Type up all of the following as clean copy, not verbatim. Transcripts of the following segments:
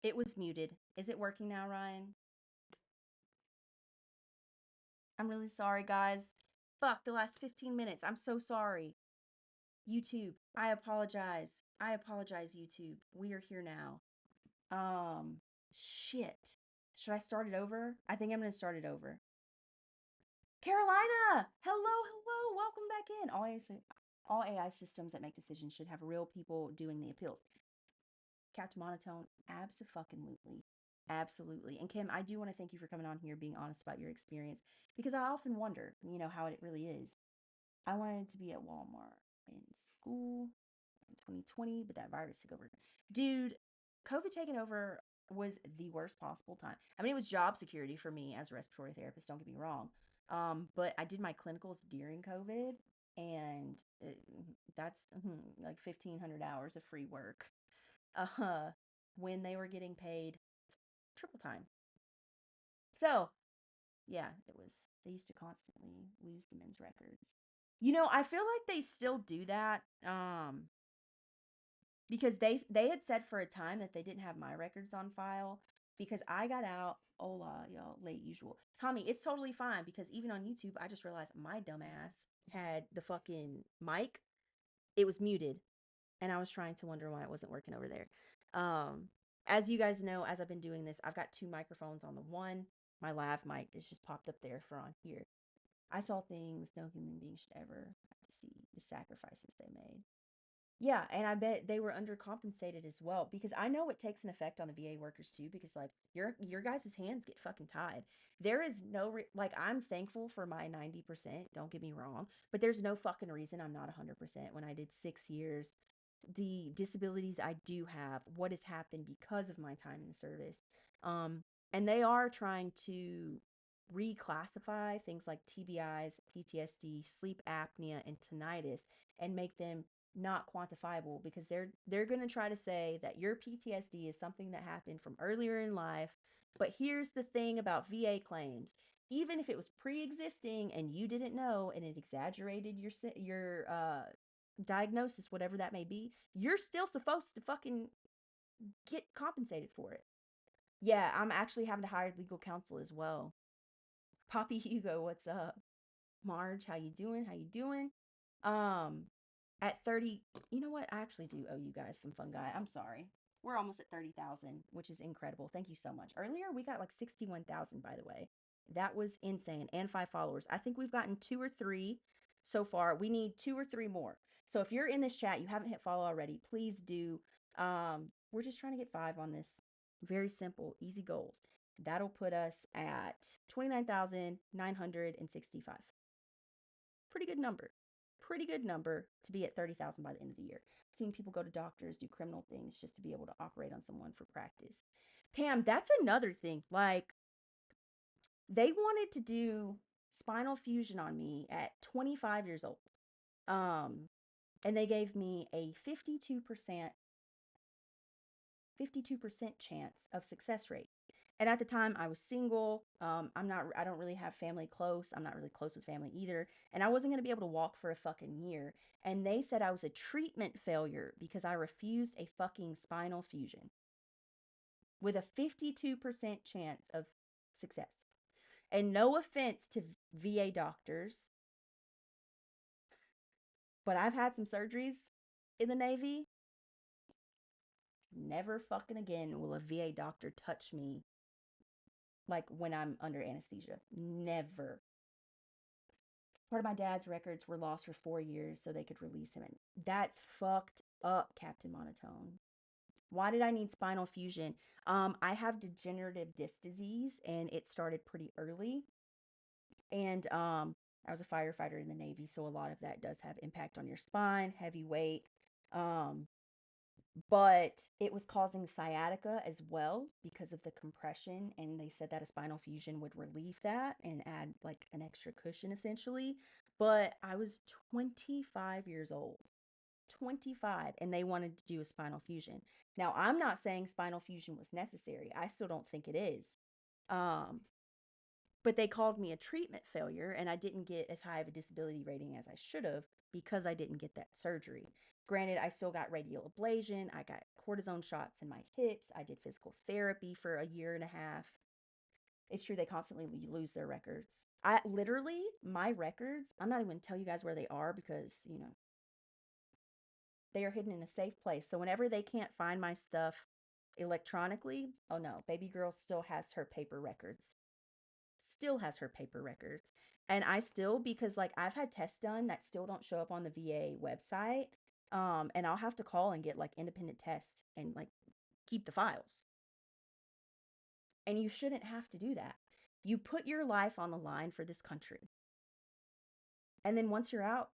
It was muted. Is it working now, Ryan? I'm really sorry, guys. Fuck, the last 15 minutes. I'm so sorry. YouTube, I apologize. I apologize, YouTube. We are here now. Shit. Should I start it over? I think I'm gonna start it over. Carolina! Hello, hello. Welcome back in. All AI systems that make decisions should have real people doing the appeals. Captain Monotone, abso-fucking-lutely. Absolutely. And Kim, I do want to thank you for coming on here, being honest about your experience, because I often wonder, how it really is. I wanted to be at Walmart in school in 2020, but that virus took over. Dude, COVID taking over was the worst possible time. I mean, it was job security for me as a respiratory therapist, don't get me wrong. But I did my clinicals during COVID, and that's like 1,500 hours of free work uh, when they were getting paid triple time. So, yeah, they used to constantly lose the men's records. I feel like they still do that. Because they had said for a time that they didn't have my records on file because I got out, hola, y'all, late usual. Tommy, it's totally fine because even on YouTube, I just realized my dumbass had the fucking mic. It was muted, and I was trying to wonder why it wasn't working over there. Um, as you guys know, as I've been doing this, I've got two microphones on the one. My lav mic is just popped up there for on here. I saw things no human being should ever have to see, the sacrifices they made. Yeah, and I bet they were undercompensated as well because I know it takes an effect on the VA workers too because like your guys' hands get fucking tied. There is no like I'm thankful for my 90%, don't get me wrong, but there's no fucking reason I'm not 100% when I did 6 years. The disabilities I do have, what has happened because of my time in the service. Um and they are trying to reclassify things like TBIs, PTSD, sleep apnea, and tinnitus and make them not quantifiable because they're going to try to say that your PTSD is something that happened from earlier in life. But here's the thing about VA claims. Even if it was pre-existing and you didn't know and it exaggerated your diagnosis, whatever that may be, you're still supposed to fucking get compensated for it. Yeah, I'm actually having to hire legal counsel as well. Poppy Hugo, what's up? Marge, how you doing? How you doing? Um, at 30, you know what? I actually do owe you guys some fun guy. I'm sorry. We're almost at 30,000, which is incredible. Thank you so much. Earlier, we got like 61,000, by the way. That was insane. And 5 followers. I think we've gotten 2 or 3 so far. We need 2 or 3 more. So if you're in this chat, you haven't hit follow already, please do. We're just trying to get 5 on this. Very simple, easy goals. That'll put us at 29,965. Pretty good number. Pretty good number to be at 30,000 by the end of the year. I've seen people go to doctors, do criminal things just to be able to operate on someone for practice. Pam, that's another thing. Like, they wanted to do spinal fusion on me at 25 years old. Um, and they gave me a 52% chance of success rate. And at the time I was single. I don't really have family close. I'm not really close with family either. And I wasn't going to be able to walk for a fucking year. And they said I was a treatment failure because I refused a fucking spinal fusion with a 52% chance of success. And no offense to VA doctors, but I've had some surgeries in the Navy. Never fucking again will a VA doctor touch me like when I'm under anesthesia. Never. Part of my dad's records were lost for 4 years so they could release him. And that's fucked up, Captain Monotone. Why did I need spinal fusion? I have degenerative disc disease and it started pretty early. And I was a firefighter in the Navy, so a lot of that does have impact on your spine, heavy weight. Um, but it was causing sciatica as well because of the compression, and they said that a spinal fusion would relieve that and add like an extra cushion essentially. But I was 25 years old, 25, and they wanted to do a spinal fusion. Now, I'm not saying spinal fusion was necessary. I still don't think it is. um but they called me a treatment failure and I didn't get as high of a disability rating as I should have because I didn't get that surgery. Granted, I still got radial ablation. I got cortisone shots in my hips. I did physical therapy for a year and a half. It's true they constantly lose their records. I literally, my records, I'm not even going to tell you guys where they are because, they are hidden in a safe place. So whenever they can't find my stuff electronically, oh no, baby girl still has her paper records. Still has her paper records. And I still, because like I've had tests done that still don't show up on the VA website. And I'll have to call and get like independent tests and like keep the files. And you shouldn't have to do that. You put your life on the line for this country. And then once you're out,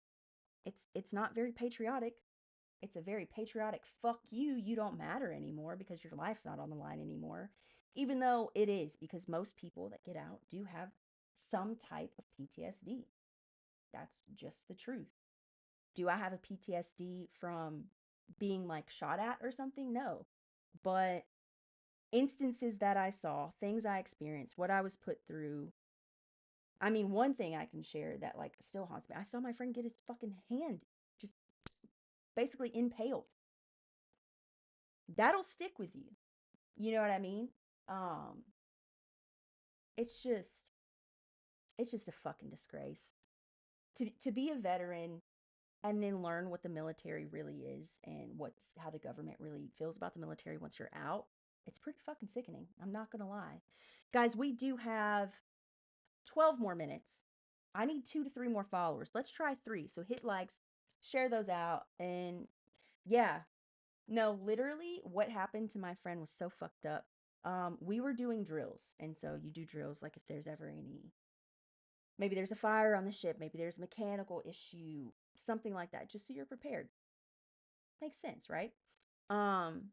it's not very patriotic. It's a very patriotic fuck you, you don't matter anymore because your life's not on the line anymore. Even though it is, because most people that get out do have some type of PTSD. That's just the truth. Do I have a PTSD from being like shot at or something? No. But instances that I saw, things I experienced, what I was put through. I mean, one thing I can share that like still haunts me. I saw my friend get his fucking hand just basically impaled. That'll stick with you. You know what I mean? Um, it's just a fucking disgrace. To be a veteran and then learn what the military really is and what's how the government really feels about the military once you're out, it's pretty fucking sickening. I'm not gonna lie. Guys, we do have 12 more minutes. I need 2 to 3 more followers. Let's try 3. So hit likes, share those out, and yeah. No, literally what happened to my friend was so fucked up. We were doing drills, and so you do drills like if there's ever any, maybe there's a fire on the ship, maybe there's a mechanical issue, something like that, just so you're prepared. Makes sense, right? Um,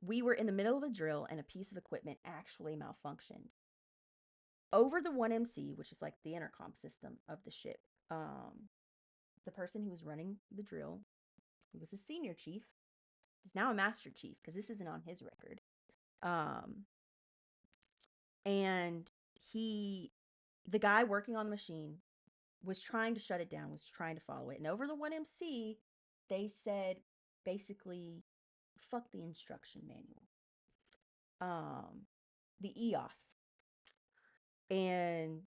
we were in the middle of a drill and a piece of equipment actually malfunctioned. Over the 1MC, which is like the intercom system of the ship, the person who was running the drill, he was a senior chief. He's now a master chief because this isn't on his record. Um, and the guy working on the machine was trying to shut it down, was trying to follow it. And over the 1MC, they said basically, fuck the instruction manual. The EOS and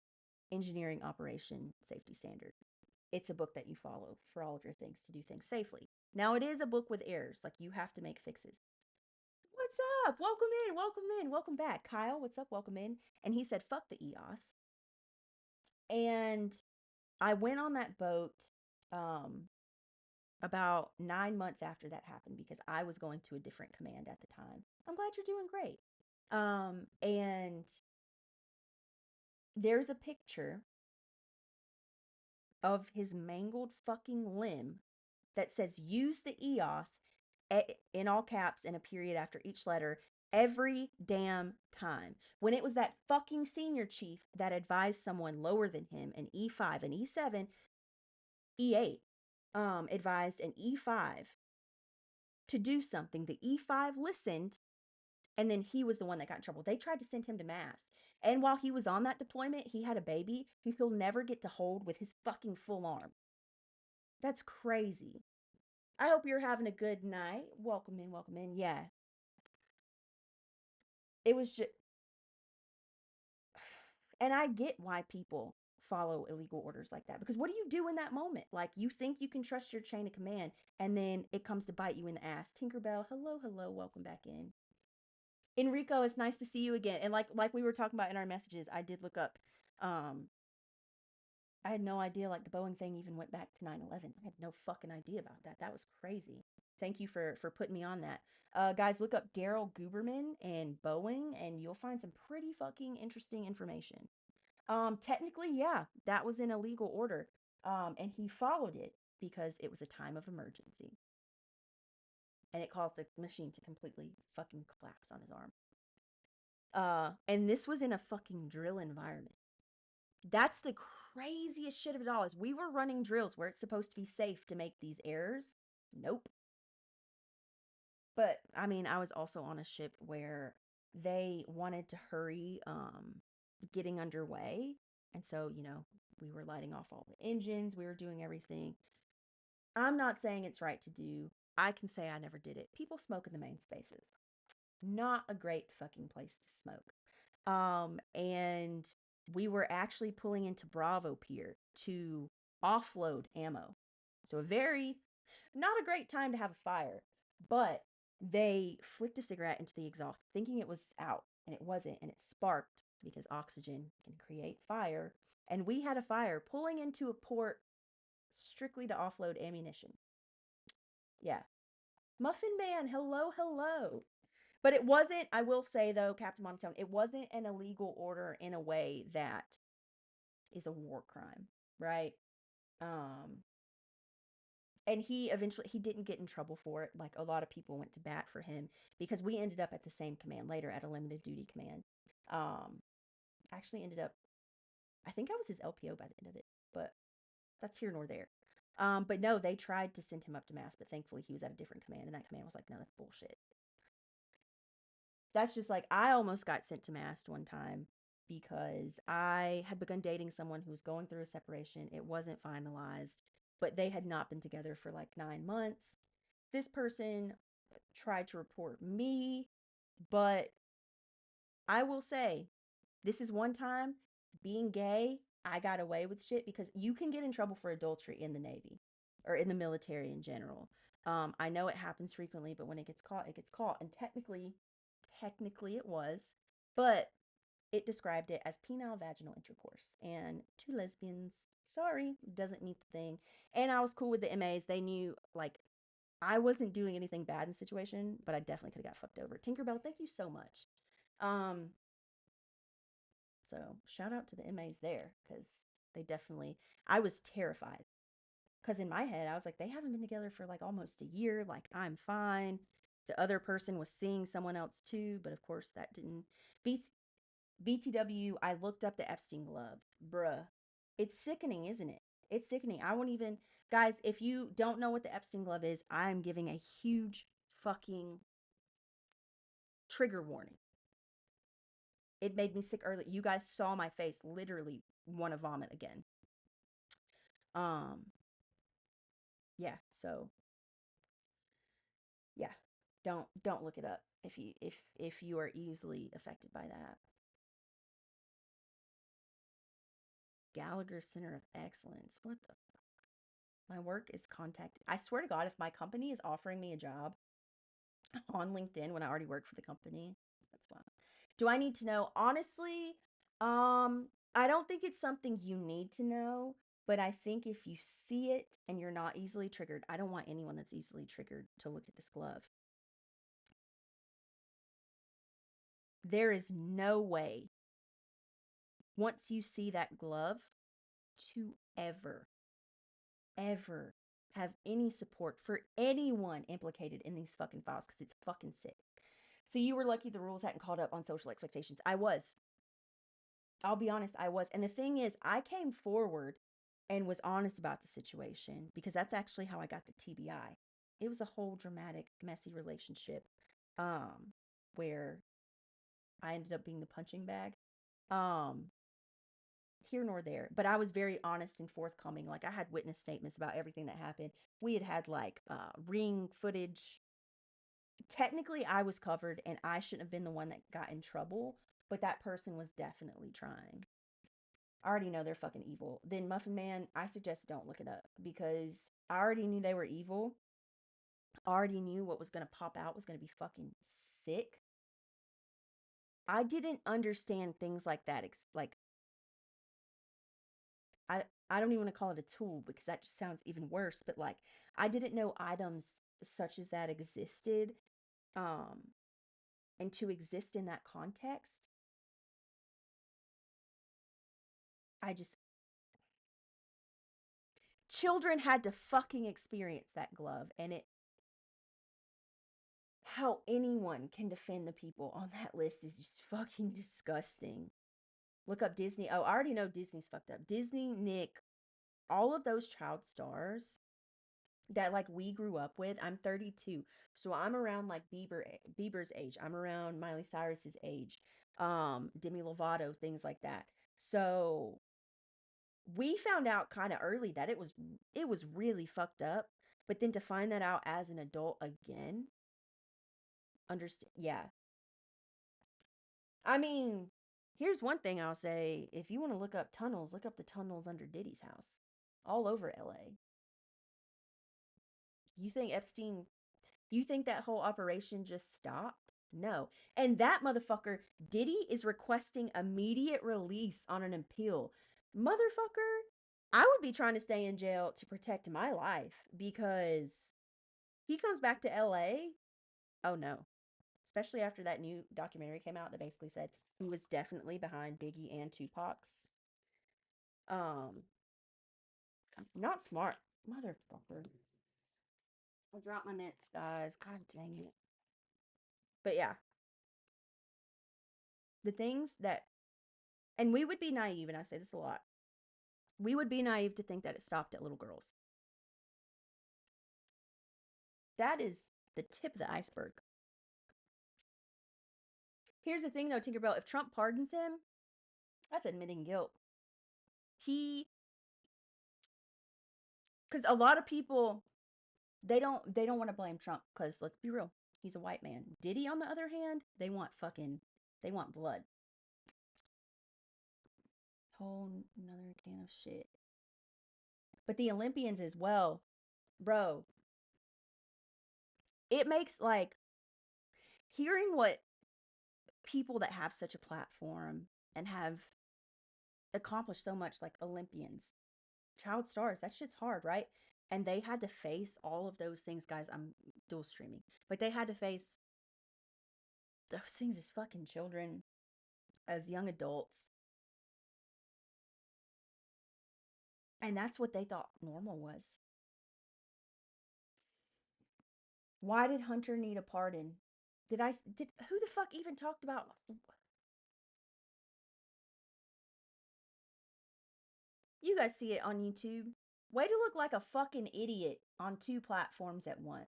Engineering Operation Safety Standard. It's a book that you follow for all of your things to do things safely. Now, it is a book with errors, like you have to make fixes. What's up? Welcome in, welcome in, welcome back. Kyle, what's up? Welcome in. And he said, fuck the EOS. And I went on that boat about 9 months after that happened because I was going to a different command at the time. I'm glad you're doing great. And there's a picture of his mangled fucking limb that says use the EOS in all caps and a period after each letter every damn time. When it was that fucking senior chief that advised someone lower than him, an E5, an E7, E8, advised an E5 to do something. The E5 listened, and then he was the one that got in trouble. They tried to send him to mass. And while he was on that deployment, he had a baby who he'll never get to hold with his fucking full arm. That's crazy. I hope you're having a good night. Welcome in, welcome in. Yeah. It was just, and I get why people follow illegal orders like that, because what do you do in that moment? Like, you think you can trust your chain of command, and then it comes to bite you in the ass. Tinkerbell, hello, hello, welcome back in. Enrico, it's nice to see you again. And like we were talking about in our messages, I did look up. I had no idea like the Boeing thing even went back to 9/11. I had no fucking idea about that. That was crazy. Thank you for putting me on that. Guys, look up Daryl Guberman and Boeing, and you'll find some pretty fucking interesting information. Technically, yeah, that was an illegal order. And he followed it because it was a time of emergency. And it caused the machine to completely fucking collapse on his arm. And this was in a fucking drill environment. That's the craziest shit of it all, is we were running drills where it's supposed to be safe to make these errors. Nope. But I mean, I was also on a ship where they wanted to hurry getting underway. And so, we were lighting off all the engines, we were doing everything. I'm not saying it's right to do. I can say I never did it. People smoke in the main spaces. Not a great fucking place to smoke. And we were actually pulling into Bravo Pier to offload ammo. So a very not a great time to have a fire, but they flicked a cigarette into the exhaust thinking it was out, and it wasn't, and it sparked because oxygen can create fire. And we had a fire pulling into a port strictly to offload ammunition. Yeah. Muffin Man, hello, hello. But it wasn't, I will say though, Captain Monotone, it wasn't an illegal order in a way that is a war crime, right? Um, and he didn't get in trouble for it. Like a lot of people went to bat for him because we ended up at the same command later at a limited duty command. Um, actually ended up, I think I was his LPO by the end of it, but that's here nor there. But no, they tried to send him up to mass, but thankfully he was at a different command, and that command was like, no, that's bullshit. That's just like, I almost got sent to mass one time because I had begun dating someone who was going through a separation. It wasn't finalized, but they had not been together for like 9 months. This person tried to report me, but I will say, this is one time being gay, I got away with shit because you can get in trouble for adultery in the Navy or in the military in general. I know it happens frequently, but when it gets caught, it gets caught. And technically it was, but it described it as penile vaginal intercourse. And two lesbians, sorry, doesn't meet the thing. And I was cool with the MAs. They knew, like, I wasn't doing anything bad in the situation, but I definitely could have got fucked over. Tinkerbell, thank you so much. Um, so shout out to the MAs there because they definitely, I was terrified because in my head, I was like, they haven't been together for like almost a year. Like, I'm fine. The other person was seeing someone else too, but of course that didn't. BTW, I looked up the Epstein glove. Bruh. It's sickening, isn't it? It's sickening. I won't even, guys, if you don't know what the Epstein glove is, I'm giving a huge fucking trigger warning. It made me sick early. You guys saw my face literally want to vomit again. Um, yeah, so yeah. Don't look it up if you are easily affected by that. Gallagher Center of Excellence. What the My work is contact. I swear to God, if my company is offering me a job on LinkedIn when I already work for the company, that's why. Do I need to know? Honestly, I don't think it's something you need to know, but I think if you see it and you're not easily triggered, I don't want anyone that's easily triggered to look at this glove. There is no way, once you see that glove, to ever have any support for anyone implicated in these fucking files because it's fucking sick. So you were lucky the rules hadn't caught up on social expectations. I was. I'll be honest, I was. And the thing is, I came forward and was honest about the situation because that's actually how I got the TBI. It was a whole dramatic, messy relationship where I ended up being the punching bag. Um, Here nor there, but I was very honest and forthcoming. Like, I had witness statements about everything that happened. We had like ring footage. Technically I was covered and I shouldn't have been the one that got in trouble, but that person was definitely trying. I already know they're fucking evil. Then Muffin Man, I suggest don't look it up because I already knew they were evil. I already knew what was going to pop out was going to be fucking sick. I didn't understand things like that. Like, I don't even want to call it a tool because that just sounds even worse, but like, I didn't know items such as that existed. Um, and to exist in that context, I just, children had to fucking experience that glove, and it, how anyone can defend the people on that list is just fucking disgusting. Look up Disney. Oh, I already know Disney's fucked up. Disney, Nick, all of those child stars that like we grew up with. I'm 32, so I'm around like Bieber's age. I'm around Miley Cyrus's age, Demi Lovato, things like that. So we found out kind of early that it was really fucked up. But then to find that out as an adult again, understand? Yeah. I mean, here's one thing I'll say. If you want to look up tunnels, look up the tunnels under Diddy's house all over LA. You think Epstein, you think that whole operation just stopped? No. And that motherfucker, Diddy, is requesting immediate release on an appeal. Motherfucker, I would be trying to stay in jail to protect my life because he comes back to LA. Oh no. Especially after that new documentary came out that basically said he was definitely behind Biggie and Tupac's. Um, not smart. Motherfucker. I dropped my mitts, guys. God dang it. But yeah, the things that, and we would be naive, and I say this a lot, we would be naive to think that it stopped at little girls. That is the tip of the iceberg. Here's the thing though, Tinkerbell, if Trump pardons him, that's admitting guilt. Because a lot of people, they don't want to blame Trump, because let's be real, he's a white man. Diddy, on the other hand, they want blood. Whole another can of shit. But the Olympians as well, bro. It makes, like, hearing what people that have such a platform and have accomplished so much, like Olympians, child stars, that shit's hard, right? And they had to face all of those things, guys. I'm dual streaming, but they had to face those things as fucking children, as young adults. And that's what they thought normal was. Why did Hunter need a pardon? Who the fuck even talked about? You guys see it on YouTube. Way to look like a fucking idiot on two platforms at once.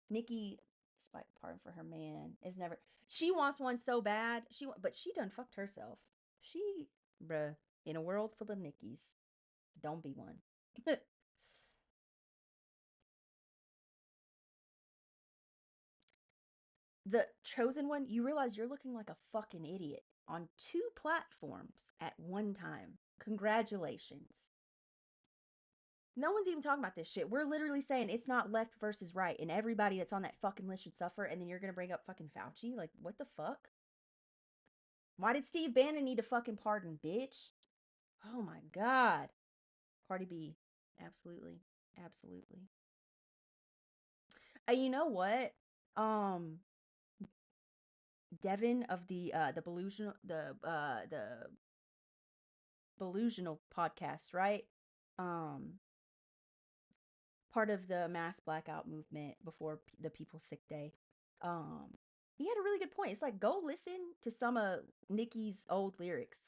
Nikki, despite pardon for her man, is never. She wants one so bad. But she done fucked herself. She, bruh, in a world full of Nickies, don't be one. The chosen one, you realize you're looking like a fucking idiot on two platforms at one time. Congratulations. No one's even talking about this shit. We're literally saying it's not left versus right, and everybody that's on that fucking list should suffer, and then you're gonna bring up fucking Fauci? Like, what the fuck? Why did Steve Bannon need a fucking pardon, bitch? Oh my god. Cardi B. Absolutely. Absolutely. You know what? Um, Devin of the Belusional podcast, right? Um, part of the mass blackout movement before the People's Sick Day. Um, he had a really good point. It's like, go listen to some of Nikki's old lyrics.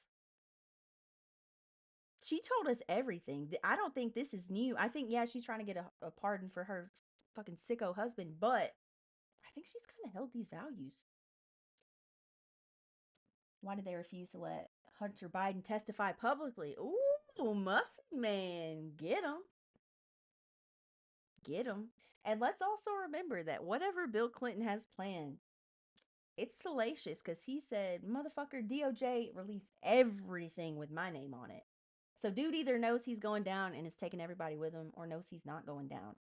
She told us everything. I don't think this is new. I think, yeah, she's trying to get a pardon for her fucking sicko husband, but I think she's kind of held these values. Why did they refuse to let Hunter Biden testify publicly? Ooh, Muffin Man, get him. Get him. And let's also remember that whatever Bill Clinton has planned, it's salacious, because he said, motherfucker, DOJ release everything with my name on it. So dude either knows he's going down and is taking everybody with him, or knows he's not going down.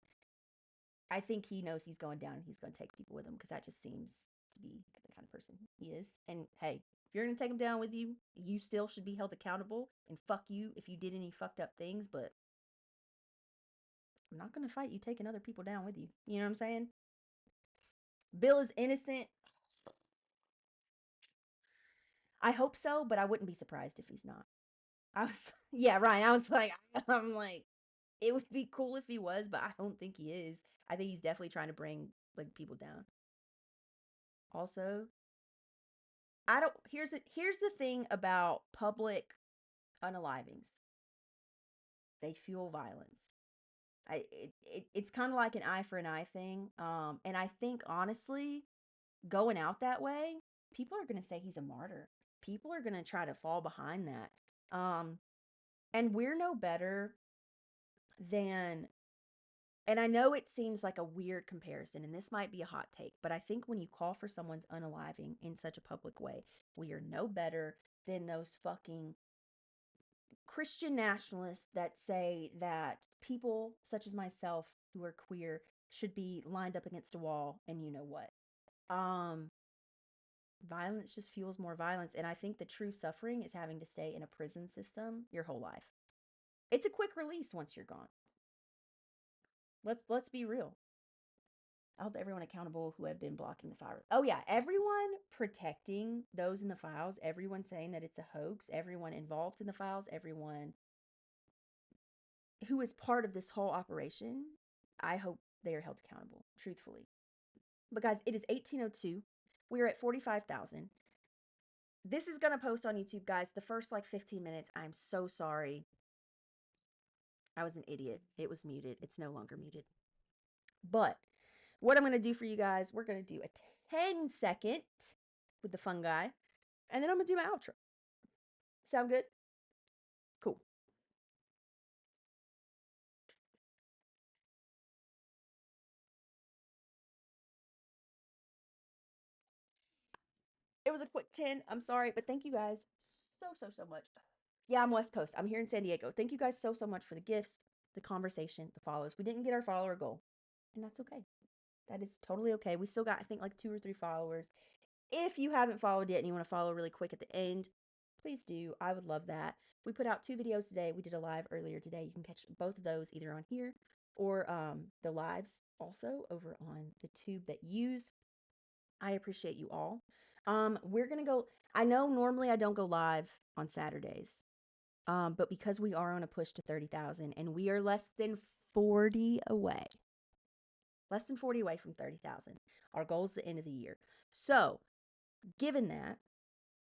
I think he knows he's going down and he's going to take people with him, because that just seems to be the kind of person he is. And hey, if you're going to take him down with you, you still should be held accountable, and fuck you if you did any fucked up things, but I'm not going to fight you taking other people down with you. You know what I'm saying? Bill is innocent. I hope so, but I wouldn't be surprised if he's not. Yeah, Ryan, I was like, I'm like, it would be cool if he was, but I don't think he is. I think he's definitely trying to bring, like, people down. Also, I don't, here's the thing about public unalivings. They fuel violence. It's kind of like an eye for an eye thing. And I think, honestly, going out that way, people are going to say he's a martyr. People are going to try to fall behind that. And we're no better than, And I know it seems like a weird comparison, and this might be a hot take, but I think when you call for someone's unaliving in such a public way, we are no better than those fucking Christian nationalists that say that people such as myself who are queer should be lined up against a wall and you know what. Um, Violence just fuels more violence, and I think the true suffering is having to stay in a prison system your whole life. It's a quick release once you're gone. Let's be real. I hold everyone accountable who have been blocking the file. Oh yeah, everyone protecting those in the files, everyone saying that it's a hoax, everyone involved in the files, everyone who is part of this whole operation, I hope they are held accountable, truthfully. But guys, it is 1802. We're at 45,000. This is going to post on YouTube, guys. The first like 15 minutes, I'm so sorry. I was an idiot. It was muted. It's no longer muted. But what I'm going to do for you guys, we're going to do a 10-second with the fun guy, and then I'm going to do my outro. Sound good? Cool. It was a quick 10. I'm sorry, but thank you guys so much. Yeah, I'm West Coast. I'm here in San Diego. Thank you guys so much for the gifts, the conversation, the follows. We didn't get our follower goal, and that's okay. That is totally okay. We still got, I think, like 2 or 3 followers. If you haven't followed yet and you want to follow really quick at the end, please do. I would love that. We put out 2 videos today. We did a live earlier today. You can catch both of those either on here or the lives also over on the tube that you use. I appreciate you all. We're going to go. I know normally I don't go live on Saturdays. But because we are on a push to 30,000 and we are less than 40 away, from 30,000, our goal is the end of the year. So, given that,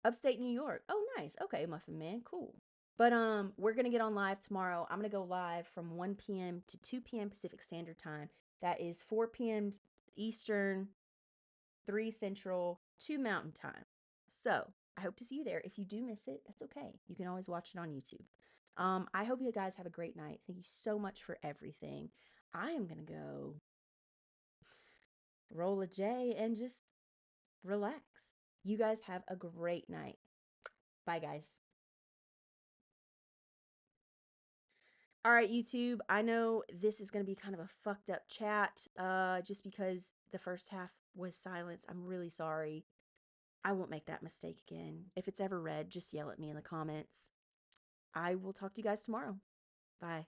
upstate New York, oh, nice. Okay, Muffin Man, cool. But we're going to get on live tomorrow. I'm going to go live from 1 p.m. to 2 p.m. Pacific Standard Time. That is 4 p.m. Eastern, 3 Central, 2 Mountain Time. So, I hope to see you there. If you do miss it, that's okay. You can always watch it on YouTube. I hope you guys have a great night. Thank you so much for everything. I am going to go roll a J and just relax. You guys have a great night. Bye, guys. All right, YouTube. I know this is going to be kind of a fucked up chat just because the first half was silence. I'm really sorry. I won't make that mistake again. If it's ever read, just yell at me in the comments. I will talk to you guys tomorrow. Bye.